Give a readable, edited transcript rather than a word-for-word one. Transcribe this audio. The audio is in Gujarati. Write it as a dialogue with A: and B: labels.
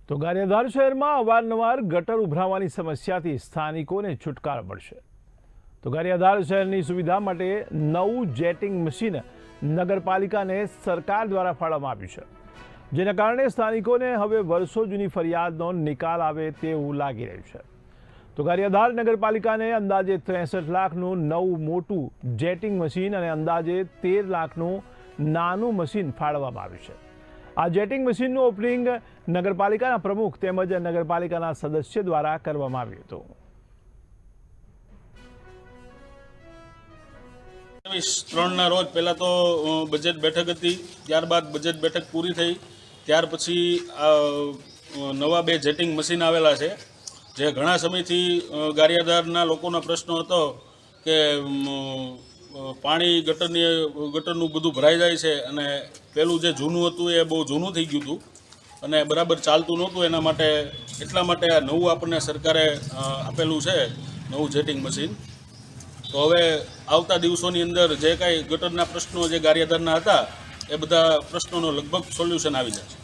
A: તો ગારિયાધાર શહેરમાં અવારનવાર ગટર ઉભરાવાની સમસ્યાથી સ્થાનિકોને છુટકારો મળશે। તો ગારિયાધાર શહેરની સુવિધા માટે નવું જેટિંગ મશીન નગરપાલિકાને સરકાર દ્વારા ફાળવવામાં આવ્યું છે, જેના કારણે સ્થાનિકોને હવે વર્ષો જૂની ફરિયાદનો નિકાલ આવે તેવું લાગી રહ્યું છે। તો ગારિયાધાર નગરપાલિકાને અંદાજે 63 લાખનું નવું મોટું જેટિંગ મશીન અને અંદાજે 13 લાખનું નાનું મશીન ફાળવવામાં આવ્યું છે। આ જેટિંગ મશીનનું ઓપનિંગ નગરપાલિકાના પ્રમુખ તેમજ નગરપાલિકાના સદસ્ય દ્વારા કરવામાં આવ્યું હતું।
B: 23/3 રોજ પહેલાં તો બજેટ બેઠક હતી, ત્યારબાદ બજેટ બેઠક પૂરી થઈ, ત્યાર પછી નવા 2 જેટિંગ મશીન આવેલા છે, જે ઘણા સમયથી ગારિયાધારના લોકોનો પ્રશ્ન હતો કે પાણી ગટરનું બધું ભરાઈ જાય છે અને પેલું જે જૂનું હતું એ બહુ જૂનું થઈ ગયું હતું અને બરાબર ચાલતું નહોતું। એટલા માટે આ નવું આપણને સરકારે આપેલું છે, નવું જેટિંગ મશીન। તો હવે આવતા દિવસોની અંદર જે કાંઈ ગટરના પ્રશ્નો જે ગારિયાધારના હતા એ બધા પ્રશ્નોનો લગભગ સોલ્યુશન આવી જશે।